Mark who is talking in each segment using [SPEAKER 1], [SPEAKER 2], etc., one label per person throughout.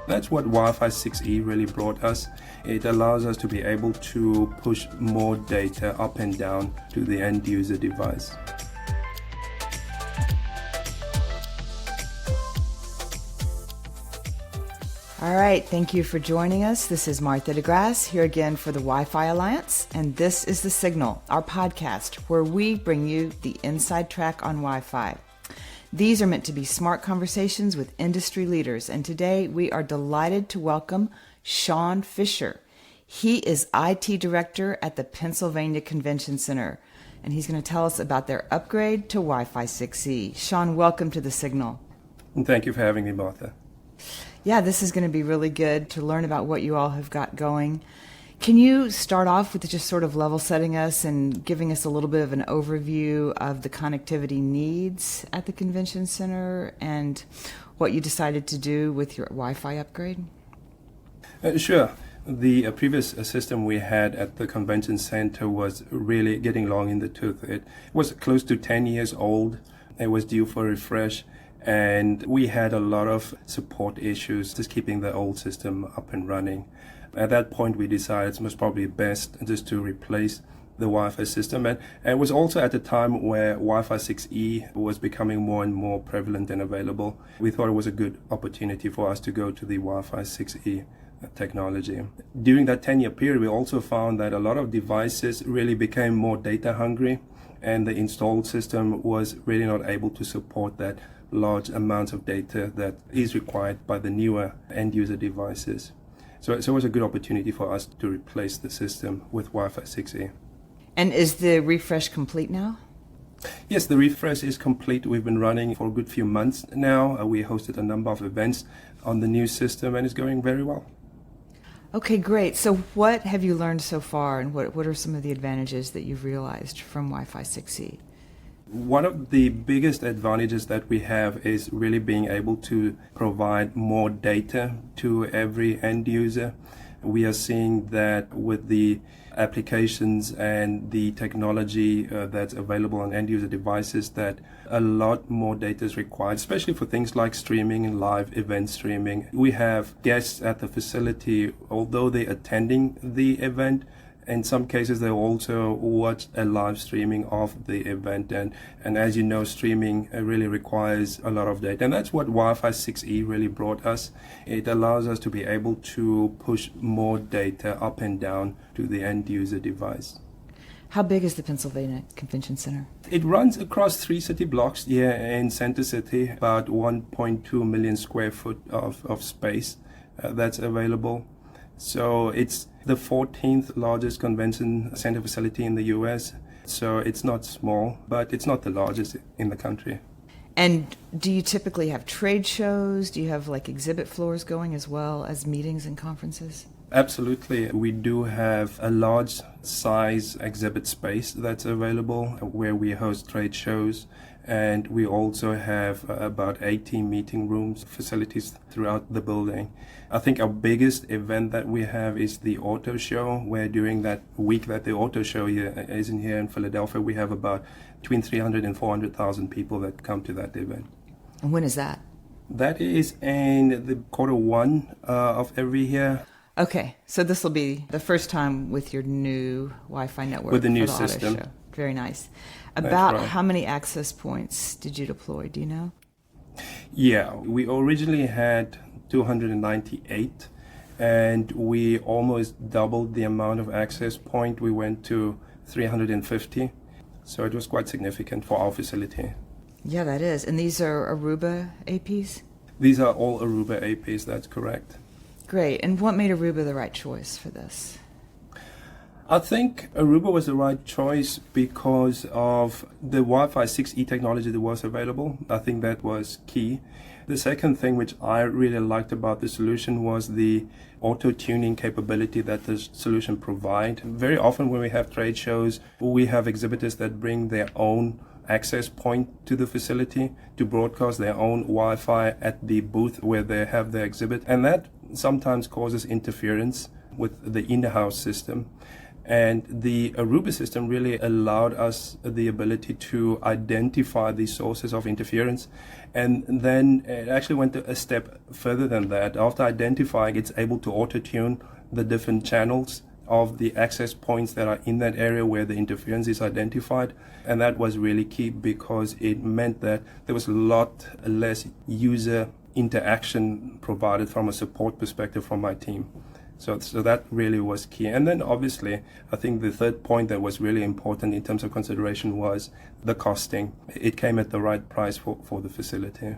[SPEAKER 1] That's what Wi-Fi 6E really brought us. It allows us to be able to push more data up and down to the end user device.
[SPEAKER 2] All right, thank you for joining us. This is Martha DeGrasse here again for the Wi-Fi Alliance, and this is The Signal, our podcast where we bring you the inside track on Wi-Fi. These are meant to be smart conversations with industry leaders, and today we are delighted to welcome Shawn Fisher. He is IT Director at the Pennsylvania Convention Center, and he's going to tell us about their upgrade to Wi-Fi 6E. Shawn, welcome to The Signal.
[SPEAKER 1] Thank you for having me, Martha.
[SPEAKER 2] Yeah, this is going to be really good to learn about what you all have got going. Can you start off with just sort of level setting us and giving us a little bit of an overview of the connectivity needs at the convention center and what you decided to do with your Wi-Fi upgrade?
[SPEAKER 1] Sure. The previous system we had at the convention center was really getting long in the tooth. It was close to 10 years old. It was due for refresh. And we had a lot of support issues just keeping the old system up and running. At that point, we decided it was probably best just to replace the Wi-Fi system. And it was also at the time where Wi-Fi 6E was becoming more and more prevalent and available. We thought it was a good opportunity for us to go to the Wi-Fi 6E technology. During that 10-year period, we also found that a lot of devices really became more data hungry, and the installed system was really not able to support that large amounts of data that is required by the newer end-user devices. So it was a good opportunity for us to replace the system with Wi-Fi 6E.
[SPEAKER 2] And is the refresh complete now?
[SPEAKER 1] Yes, the refresh is complete. We've been running for a good few months now. We hosted a number of events on the new system, and it's going very well.
[SPEAKER 2] Okay, great. So what have you learned so far, and what are some of the advantages that you've realized from Wi-Fi 6E?
[SPEAKER 1] One of the biggest advantages that we have is really being able to provide more data to every end user. We are seeing that with the applications and the technology that's available on end user devices, that a lot more data is required, especially for things like streaming and live event streaming. We have guests at the facility, although they're attending the event, in some cases, they also watch a live streaming of the event. And as you know, streaming really requires a lot of data. And that's what Wi-Fi 6E really brought us. It allows us to be able to push more data up and down to the end user device.
[SPEAKER 2] How big is the Pennsylvania Convention Center?
[SPEAKER 1] It runs across 3 city blocks here in Center City, about 1.2 million square foot of space that's available. So it's the 14th largest convention center facility in the U.S. So it's not small, but it's not the largest in the country.
[SPEAKER 2] And do you typically have trade shows? Do you have like exhibit floors going as well as meetings and conferences?
[SPEAKER 1] Absolutely. We do have a large size exhibit space that's available where we host trade shows. And we also have about 80 meeting rooms, facilities throughout the building. I think our biggest event that we have is the auto show, where during that week that the auto show is here in Philadelphia, we have about between 300 and 400,000 people that come to that event.
[SPEAKER 2] And when is that?
[SPEAKER 1] That is in the Q1 of every year.
[SPEAKER 2] Okay, so this will be the first time with your new Wi-Fi network.
[SPEAKER 1] With the new
[SPEAKER 2] for the
[SPEAKER 1] system.
[SPEAKER 2] Auto show. Very nice.
[SPEAKER 1] That's
[SPEAKER 2] About
[SPEAKER 1] right.
[SPEAKER 2] how many access points did you deploy? Do you know?
[SPEAKER 1] Yeah, we originally had 298, and we almost doubled the amount of access point. We went to 350, so it was quite significant for our facility.
[SPEAKER 2] Yeah, that is. And these are Aruba APs?
[SPEAKER 1] These are all Aruba APs, that's correct.
[SPEAKER 2] Great. And what made Aruba the right choice for this?
[SPEAKER 1] I think Aruba was the right choice because of the Wi-Fi 6E technology that was available. I think that was key. The second thing which I really liked about the solution was the auto-tuning capability that the solution provides. Very often when we have trade shows, we have exhibitors that bring their own access point to the facility to broadcast their own Wi-Fi at the booth where they have their exhibit. And that sometimes causes interference with the in-house system. And the Aruba system really allowed us the ability to identify the sources of interference. And then it actually went a step further than that. After identifying, it's able to auto-tune the different channels of the access points that are in that area where the interference is identified. And that was really key because it meant that there was a lot less user interaction provided from a support perspective from my team. So that really was key. And then obviously, I think the third point that was really important in terms of consideration was the costing. It came at the right price for the facility.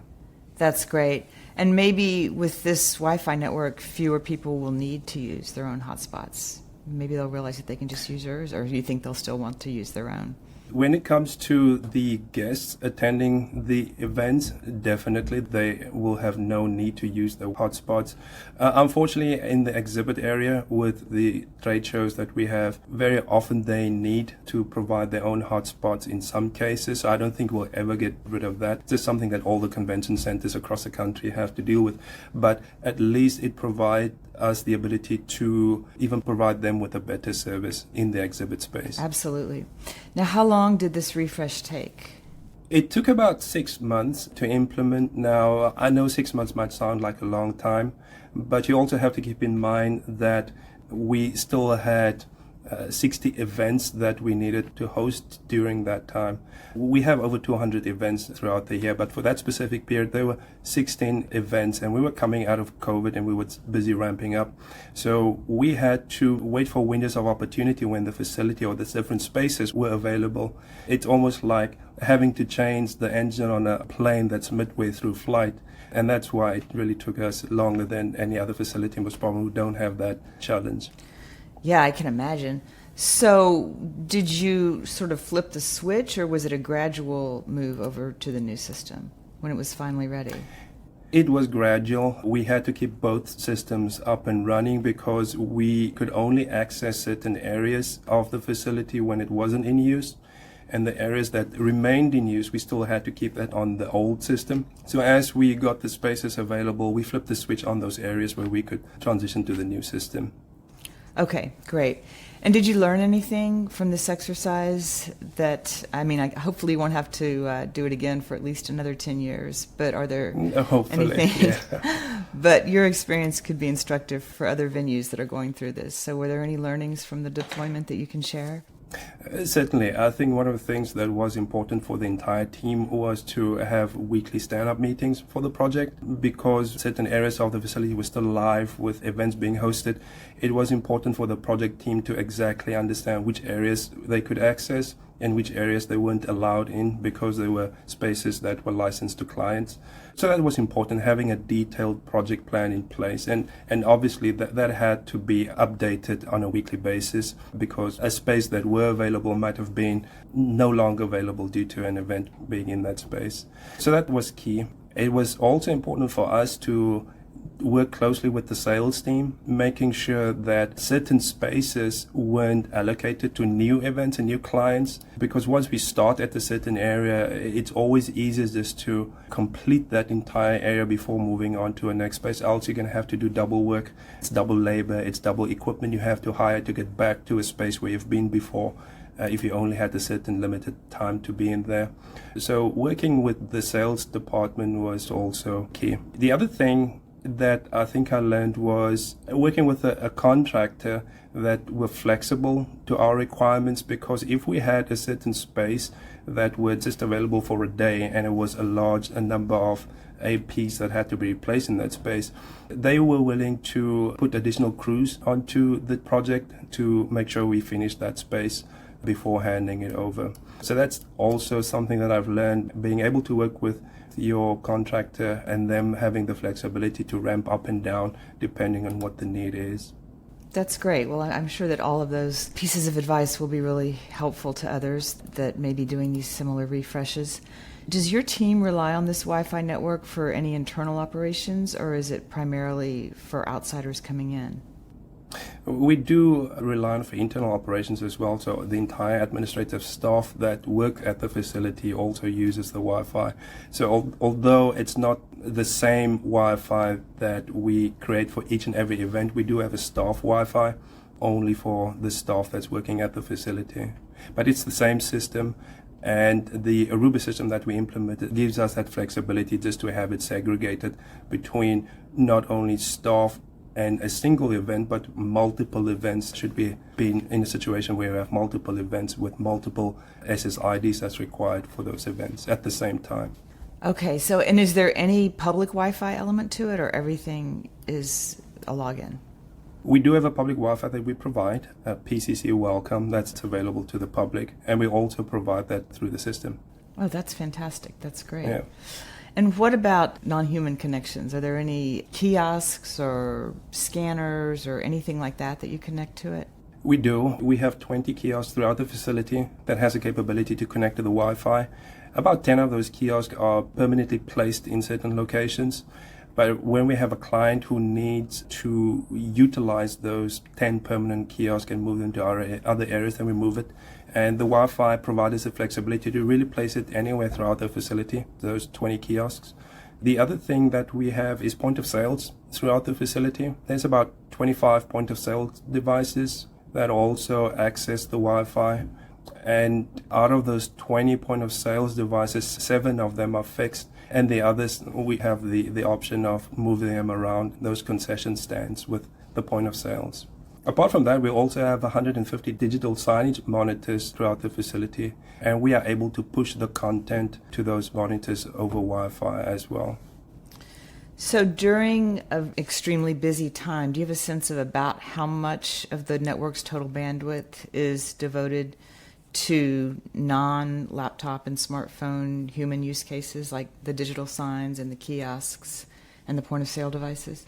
[SPEAKER 2] That's great. And maybe with this Wi-Fi network, fewer people will need to use their own hotspots. Maybe they'll realize that they can just use yours, or do you think they'll still want to use their own?
[SPEAKER 1] When it comes to the guests attending the events, definitely they will have no need to use the hotspots. Unfortunately, in the exhibit area with the trade shows that we have, very often they need to provide their own hotspots in some cases. So I don't think we'll ever get rid of that. It's just something that all the convention centers across the country have to deal with. But at least it provides us the ability to even provide them with a better service in the exhibit space.
[SPEAKER 2] Absolutely. Now, how long did this refresh take?
[SPEAKER 1] It took about 6 months to implement. Now, I know 6 months might sound like a long time, but you also have to keep in mind that we still had 60 events that we needed to host during that time. We have over 200 events throughout the year, but for that specific period, there were 16 events, and we were coming out of COVID and we were busy ramping up. So we had to wait for windows of opportunity when the facility or the different spaces were available. It's almost like having to change the engine on a plane that's midway through flight. And that's why it really took us longer than any other facility in Botswana who don't have that challenge.
[SPEAKER 2] Yeah, I can imagine. So did you sort of flip the switch, or was it a gradual move over to the new system when it was finally ready?
[SPEAKER 1] It was gradual. We had to keep both systems up and running because we could only access certain areas of the facility when it wasn't in use. And the areas that remained in use, we still had to keep that on the old system. So as we got the spaces available, we flipped the switch on those areas where we could transition to the new system.
[SPEAKER 2] Okay, great. And did you learn anything from this exercise that, hopefully you won't have to do it again for at least another 10 years, but are there
[SPEAKER 1] Hopefully,
[SPEAKER 2] anything?
[SPEAKER 1] yeah.
[SPEAKER 2] But your experience could be instructive for other venues that are going through this. So were there any learnings from the deployment that you can share?
[SPEAKER 1] Certainly. I think one of the things that was important for the entire team was to have weekly stand-up meetings for the project because certain areas of the facility were still live with events being hosted. It was important for the project team to exactly understand which areas they could access and which areas they weren't allowed in because they were spaces that were licensed to clients. So that was important, having a detailed project plan in place. And obviously that had to be updated on a weekly basis because a space that were available might have been no longer available due to an event being in that space. So that was key. It was also important for us to work closely with the sales team, making sure that certain spaces weren't allocated to new events and new clients. Because once we start at a certain area, it's always easier just to complete that entire area before moving on to a next space. Else you're going to have to do double work. It's double labor. It's double equipment you have to hire to get back to a space where you've been before. If you only had a certain limited time to be in there. So working with the sales department was also key. The other thing that I think I learned was working with a contractor that were flexible to our requirements, because if we had a certain space that were just available for a day and it was a large number of APs that had to be replaced in that space, they were willing to put additional crews onto the project to make sure we finished that space before handing it over. So that's also something that I've learned, being able to work with your contractor and them having the flexibility to ramp up and down depending on what the need is.
[SPEAKER 2] That's great. Well, I'm sure that all of those pieces of advice will be really helpful to others that may be doing these similar refreshes. Does your team rely on this Wi-Fi network for any internal operations, or is it primarily for outsiders coming in?
[SPEAKER 1] We do rely on for internal operations as well, so the entire administrative staff that work at the facility also uses the Wi-Fi. So although it's not the same Wi-Fi that we create for each and every event, we do have a staff Wi-Fi only for the staff that's working at the facility. But it's the same system, and the Aruba system that we implemented gives us that flexibility just to have it segregated between not only staff and a single event, but multiple events. Should be being in a situation where we have multiple events with multiple SSIDs that's required for those events at the same time.
[SPEAKER 2] Okay, so and is there any public Wi-Fi element to it, or everything is a login?
[SPEAKER 1] We do have a public Wi-Fi that we provide, a PCC Welcome, that's available to the public, and we also provide that through the system.
[SPEAKER 2] Oh, that's fantastic. That's great.
[SPEAKER 1] Yeah.
[SPEAKER 2] And what about non-human connections? Are there any kiosks or scanners or anything like that that you connect to it?
[SPEAKER 1] We do. We have 20 kiosks throughout the facility that has the capability to connect to the Wi-Fi. About 10 of those kiosks are permanently placed in certain locations. But when we have a client who needs to utilize those 10 permanent kiosks and move them to our other areas, then we move it. And the Wi-Fi provides us the flexibility to really place it anywhere throughout the facility, those 20 kiosks. The other thing that we have is point of sales throughout the facility. There's about 25 point of sale devices that also access the Wi-Fi. And out of those 20 point of sales devices, 7 of them are fixed. And the others, we have the option of moving them around those concession stands with the point of sales. Apart from that, we also have 150 digital signage monitors throughout the facility, and we are able to push the content to those monitors over Wi-Fi as well.
[SPEAKER 2] So during an extremely busy time, do you have a sense of about how much of the network's total bandwidth is devoted to non-laptop and smartphone human use cases like the digital signs and the kiosks and the point-of-sale devices?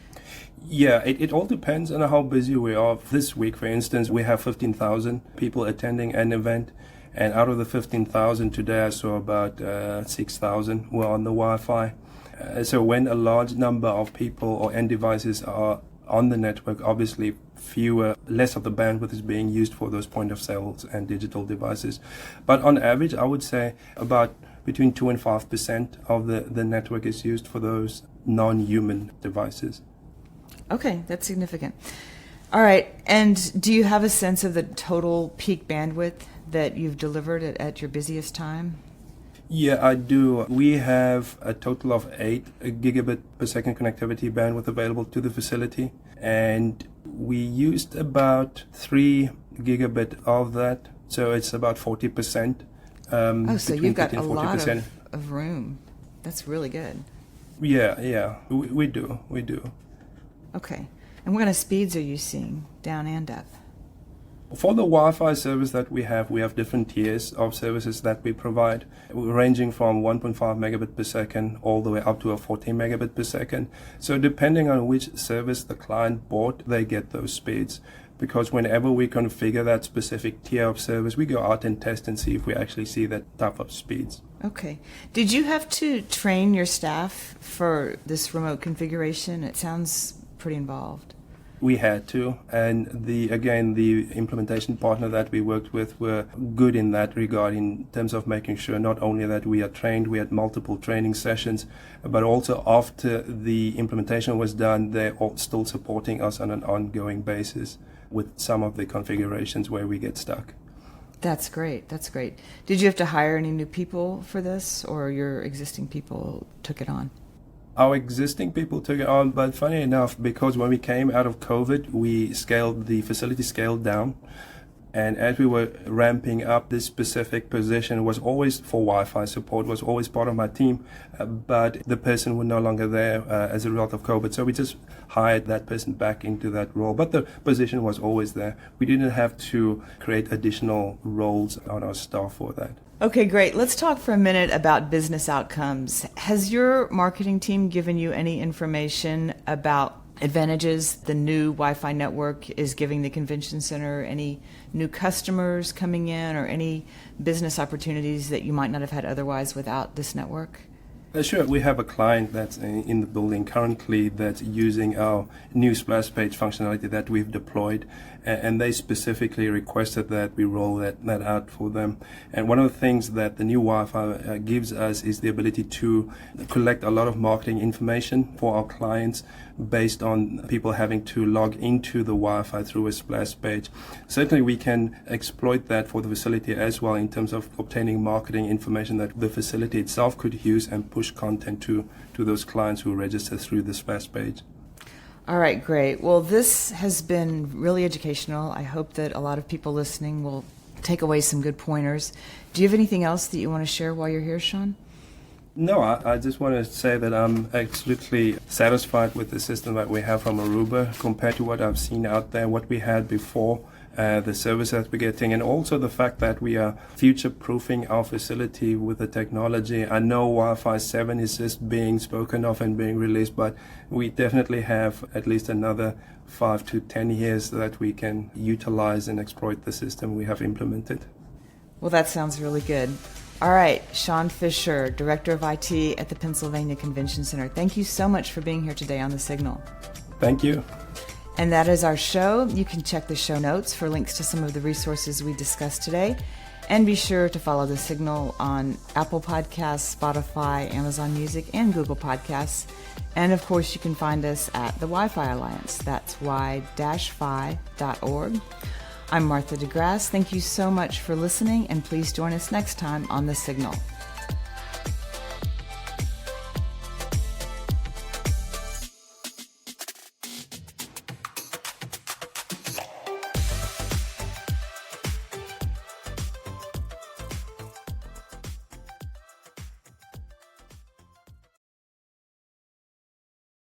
[SPEAKER 1] Yeah, it all depends on how busy we are. This week, for instance, we have 15,000 people attending an event, and out of the 15,000 today, I saw about 6,000 were on the Wi-Fi. So when a large number of people or end devices are on the network, obviously less of the bandwidth is being used for those point of sales and digital devices. But on average, I would say about between 2 and 5% of the network is used for those non-human devices.
[SPEAKER 2] Okay, that's significant. All right, and do you have a sense of the total peak bandwidth that you've delivered at your busiest time?
[SPEAKER 1] Yeah, I do. We have a total of 8 gigabit per second connectivity bandwidth available to the facility, and we used about 3 gigabit of that, so it's about 40%.
[SPEAKER 2] So you've got a
[SPEAKER 1] 40%.
[SPEAKER 2] lot of room. That's really good.
[SPEAKER 1] Yeah, we do.
[SPEAKER 2] Okay, and what kind of speeds are you seeing down and up?
[SPEAKER 1] For the Wi-Fi service that we have different tiers of services that we provide, ranging from 1.5 megabit per second all the way up to a 14 megabit per second. So depending on which service the client bought, they get those speeds. Because whenever we configure that specific tier of service, we go out and test and see if we actually see that type of speeds.
[SPEAKER 2] Okay. Did you have to train your staff for this remote configuration? It sounds pretty involved.
[SPEAKER 1] We had to, and the implementation partner that we worked with were good in that regard in terms of making sure not only that we are trained, we had multiple training sessions, but also after the implementation was done, they're all still supporting us on an ongoing basis with some of the configurations where we get stuck.
[SPEAKER 2] That's great. Did you have to hire any new people for this, or your existing people took it on?
[SPEAKER 1] Our existing people took it on, but funny enough, because when we came out of COVID, the facility scaled down. And as we were ramping up, this specific position was always for Wi-Fi support, was always part of my team, but the person was no longer there as a result of COVID. So we just hired that person back into that role, but the position was always there. We didn't have to create additional roles on our staff for that.
[SPEAKER 2] Okay, great. Let's talk for a minute about business outcomes. Has your marketing team given you any information about advantages the new Wi-Fi network is giving the convention center? Any new customers coming in, or any business opportunities that you might not have had otherwise without this network?
[SPEAKER 1] Sure, we have a client that's in the building currently that's using our new splash page functionality that we've deployed, and they specifically requested that we roll that out for them. And one of the things that the new Wi-Fi gives us is the ability to collect a lot of marketing information for our clients based on people having to log into the Wi-Fi through a splash page. Certainly we can exploit that for the facility as well in terms of obtaining marketing information that the facility itself could use and push content to those clients who register through the splash page.
[SPEAKER 2] All right, great. Well, this has been really educational. I hope that a lot of people listening will take away some good pointers. Do you have anything else that you want to share while you're here, Shawn?
[SPEAKER 1] No, I just want to say that I'm absolutely satisfied with the system that we have from Aruba compared to what I've seen out there, what we had before, the service that we're getting, and also the fact that we are future-proofing our facility with the technology. I know Wi-Fi 7 is just being spoken of and being released, but we definitely have at least another 5 to 10 years that we can utilize and exploit the system we have implemented.
[SPEAKER 2] Well, that sounds really good. All right, Shawn Fisher, Director of IT at the Pennsylvania Convention Center. Thank you so much for being here today on The Signal.
[SPEAKER 1] Thank you.
[SPEAKER 2] And that is our show. You can check the show notes for links to some of the resources we discussed today. And be sure to follow The Signal on Apple Podcasts, Spotify, Amazon Music, and Google Podcasts. And of course, you can find us at the Wi-Fi Alliance. That's y-fi.org. I'm Martha DeGrasse. Thank you so much for listening, and please join us next time on The Signal.